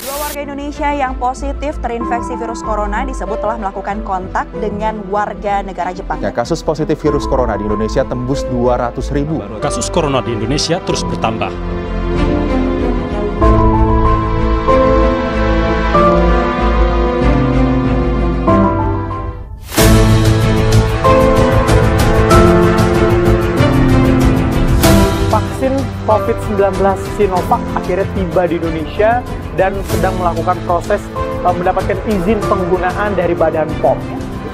Dua warga Indonesia yang positif terinfeksi virus corona disebut telah melakukan kontak dengan warga negara Jepang. Ya, kasus positif virus corona di Indonesia tembus 200.000. Kasus corona di Indonesia terus bertambah. Vaksin COVID-19 Sinovac akhirnya tiba di Indonesia dan sedang melakukan proses mendapatkan izin penggunaan dari Badan POM.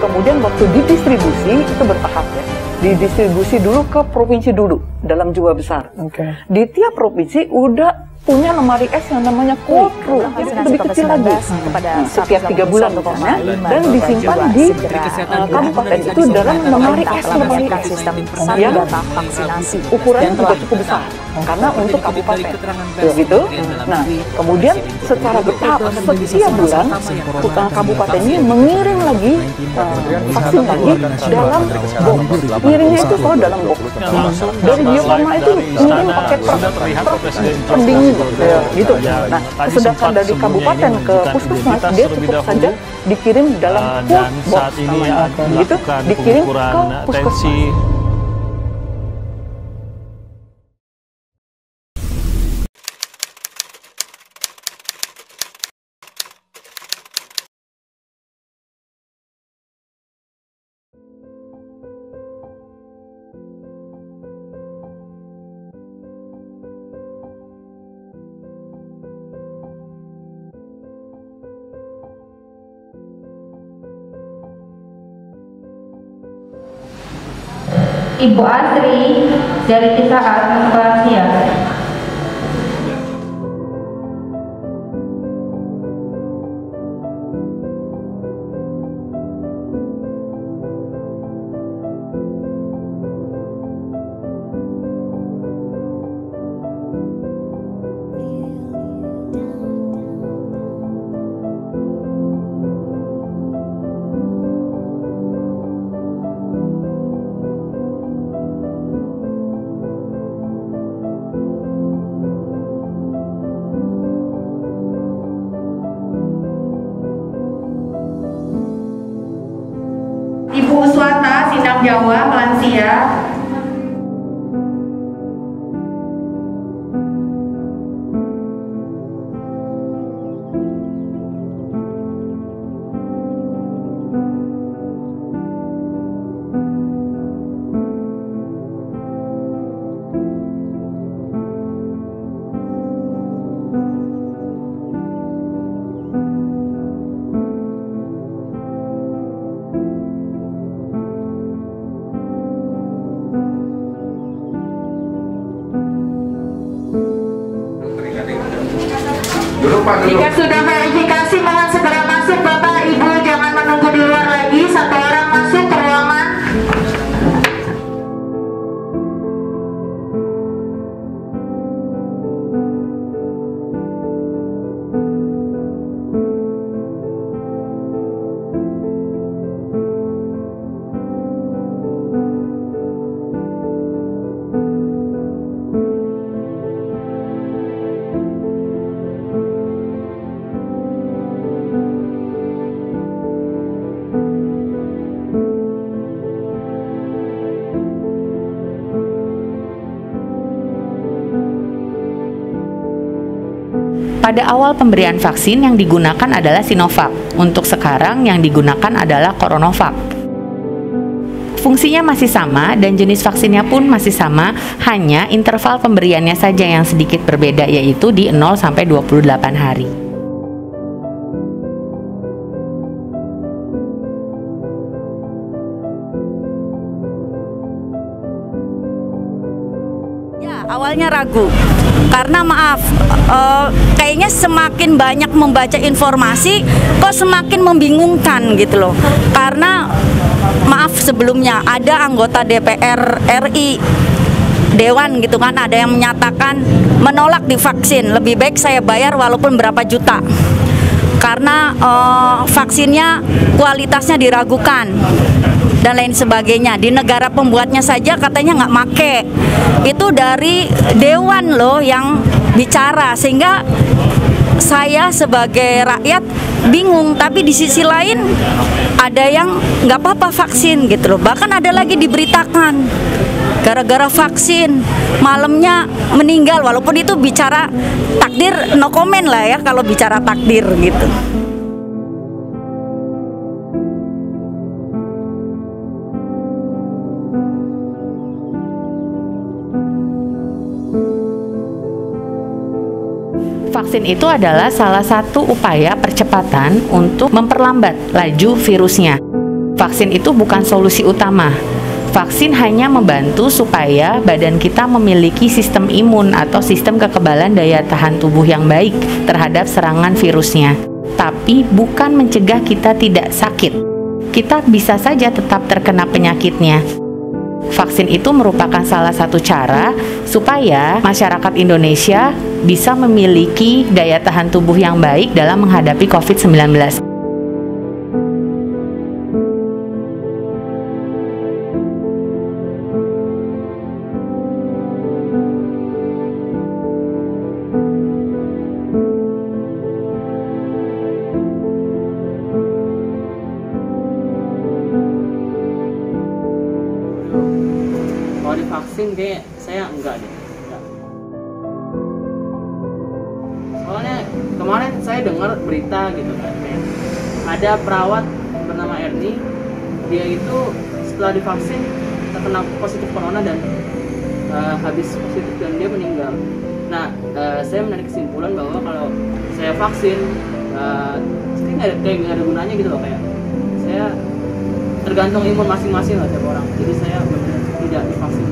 Kemudian waktu didistribusi itu bertahap ya. Didistribusi dulu ke provinsi dulu dalam jumlah besar. Di tiap provinsi udah punya lemari es yang namanya cold room, lebih kecil lagi setiap 3 bulan pokoknya, dan disimpan di kabupaten itu dalam lemari es yang ukurannya juga cukup besar karena untuk kabupaten gitu. Nah, kemudian secara bertahap setiap bulan kabupaten ini mengirim lagi vaksin lagi dalam box. Ngirimnya itu selalu dalam box. Dari Bio Farma itu ngirim pakai pendingin gitu. Nah, sedangkan dari kabupaten ke puskesmas dia cukup saja dikirim dalam dan saat box ini gitu, dikirim ke puskesmas. Ibu Asri dari Kisah Kroasia. Ibu Swata, Sindang Jawa, lansia. Jika sudah verifikasi, mohon segera masuk Bapak Ibu, jangan menunggu di luar lagi. Satu orang masuk ke ruangan. Pada awal pemberian vaksin yang digunakan adalah Sinovac. Untuk sekarang yang digunakan adalah CoronaVac. Fungsinya masih sama dan jenis vaksinnya pun masih sama, hanya interval pemberiannya saja yang sedikit berbeda, yaitu di 0 sampai 28 hari. Awalnya ragu, karena maaf, kayaknya semakin banyak membaca informasi, kok semakin membingungkan gitu loh. Karena maaf, sebelumnya ada anggota DPR RI, Dewan gitu kan, ada yang menyatakan menolak divaksin, lebih baik saya bayar walaupun berapa juta. Karena vaksinnya kualitasnya diragukan dan lain sebagainya. Di negara pembuatnya saja katanya nggak make. Itu dari Dewan loh yang bicara, sehingga saya sebagai rakyat bingung, tapi di sisi lain ada yang nggak apa-apa vaksin gitu loh. Bahkan ada lagi diberitakan gara-gara vaksin malamnya meninggal, walaupun itu bicara takdir, no comment lah ya kalau bicara takdir gitu. Vaksin itu adalah salah satu upaya percepatan untuk memperlambat laju virusnya. Vaksin itu bukan solusi utama. Vaksin hanya membantu supaya badan kita memiliki sistem imun atau sistem kekebalan daya tahan tubuh yang baik terhadap serangan virusnya. Tapi bukan mencegah kita tidak sakit. Kita bisa saja tetap terkena penyakitnya. Vaksin itu merupakan salah satu cara supaya masyarakat Indonesia bisa memiliki daya tahan tubuh yang baik dalam menghadapi COVID-19. Kalau divaksin kayak saya enggak deh. Enggak. Soalnya kemarin saya dengar berita gitu kan, ada perawat bernama Erni, dia itu setelah divaksin terkena positif corona dan habis positif dan dia meninggal. Nah, saya menarik kesimpulan bahwa kalau saya vaksin kayak nggak ada gunanya gitu loh, kayak saya tergantung imun masing-masing lah tiap orang. Jadi saya benar tidak divaksin.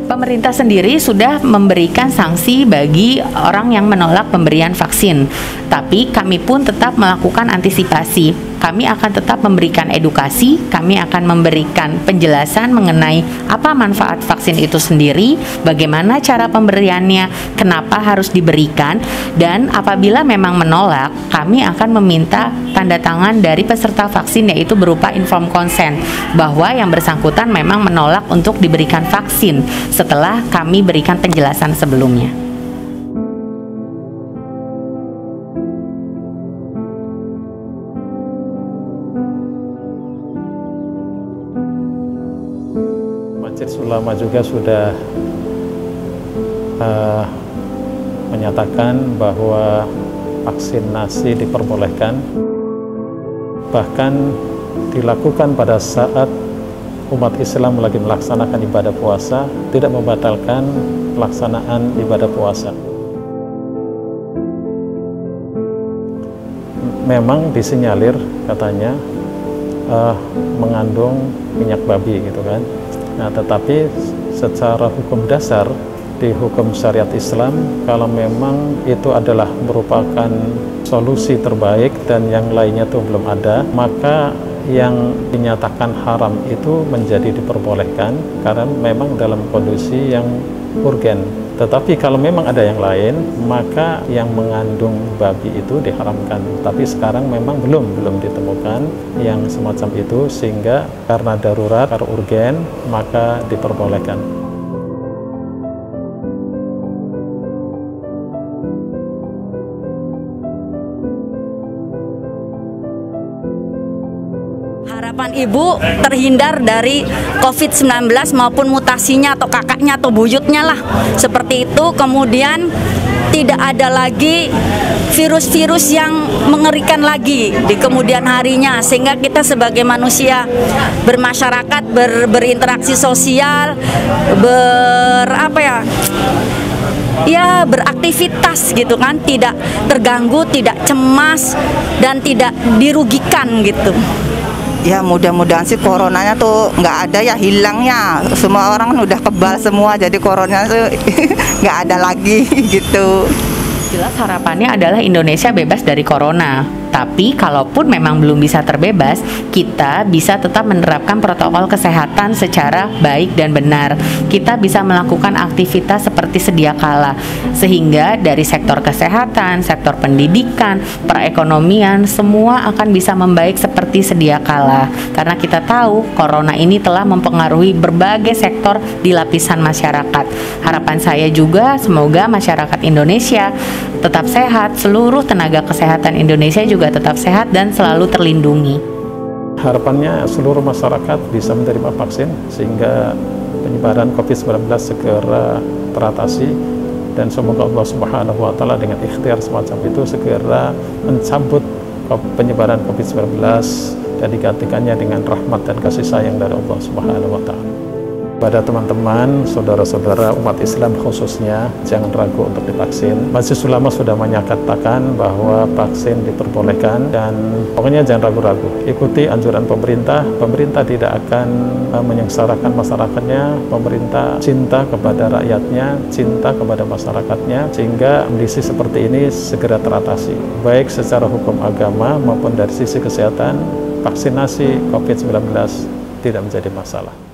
Pemerintah sendiri sudah memberikan sanksi bagi orang yang menolak pemberian vaksin. Tapi kami pun tetap melakukan antisipasi. Kami akan tetap memberikan edukasi, kami akan memberikan penjelasan mengenai apa manfaat vaksin itu sendiri, bagaimana cara pemberiannya, kenapa harus diberikan, dan apabila memang menolak, kami akan meminta tanda tangan dari peserta vaksin, yaitu berupa informed consent, bahwa yang bersangkutan memang menolak untuk diberikan vaksin setelah kami berikan penjelasan sebelumnya. Majelis Ulama juga sudah menyatakan bahwa vaksinasi diperbolehkan, bahkan dilakukan pada saat umat Islam lagi melaksanakan ibadah puasa, tidak membatalkan pelaksanaan ibadah puasa. Memang disinyalir katanya mengandung minyak babi gitu kan. Nah, tetapi secara hukum dasar di hukum syariat Islam, kalau memang itu adalah merupakan solusi terbaik dan yang lainnya itu belum ada, maka yang dinyatakan haram itu menjadi diperbolehkan karena memang dalam kondisi yang urgen. Tetapi kalau memang ada yang lain, maka yang mengandung babi itu diharamkan. Tapi sekarang memang belum ditemukan yang semacam itu, sehingga karena darurat, karena urgen, maka diperbolehkan. Harapan ibu terhindar dari COVID-19 maupun mutasinya atau kakaknya atau buyutnya lah, seperti itu. Kemudian tidak ada lagi virus-virus yang mengerikan lagi di kemudian harinya, sehingga kita sebagai manusia bermasyarakat, berinteraksi sosial, beraktivitas gitu kan, tidak terganggu, tidak cemas, dan tidak dirugikan gitu. Ya mudah-mudahan sih coronanya tuh nggak ada ya, hilangnya. Semua orang kan udah kebal semua, jadi coronanya tuh nggak ada lagi gitu. Jelas harapannya adalah Indonesia bebas dari corona. Tapi kalaupun memang belum bisa terbebas, kita bisa tetap menerapkan protokol kesehatan secara baik dan benar. Kita bisa melakukan aktivitas seperti sedia kala, sehingga dari sektor kesehatan, sektor pendidikan, perekonomian, semua akan bisa membaik seperti sedia kala. Karena kita tahu corona ini telah mempengaruhi berbagai sektor di lapisan masyarakat. Harapan saya juga semoga masyarakat Indonesia tetap sehat, seluruh tenaga kesehatan Indonesia juga tetap sehat dan selalu terlindungi. Harapannya seluruh masyarakat bisa menerima vaksin sehingga penyebaran COVID-19 segera teratasi, dan semoga Allah Subhanahu wa Ta'ala dengan ikhtiar semacam itu segera mencabut penyebaran COVID-19 dan digantikannya dengan rahmat dan kasih sayang dari Allah Subhanahu wa Ta'ala. Pada teman-teman, saudara-saudara umat Islam khususnya, jangan ragu untuk divaksin. Majelis Ulama sudah menyatakan bahwa vaksin diperbolehkan, dan pokoknya jangan ragu-ragu. Ikuti anjuran pemerintah. Pemerintah tidak akan menyengsarakan masyarakatnya. Pemerintah cinta kepada rakyatnya, cinta kepada masyarakatnya, sehingga kondisi seperti ini segera teratasi. Baik secara hukum agama maupun dari sisi kesehatan, vaksinasi COVID-19 tidak menjadi masalah.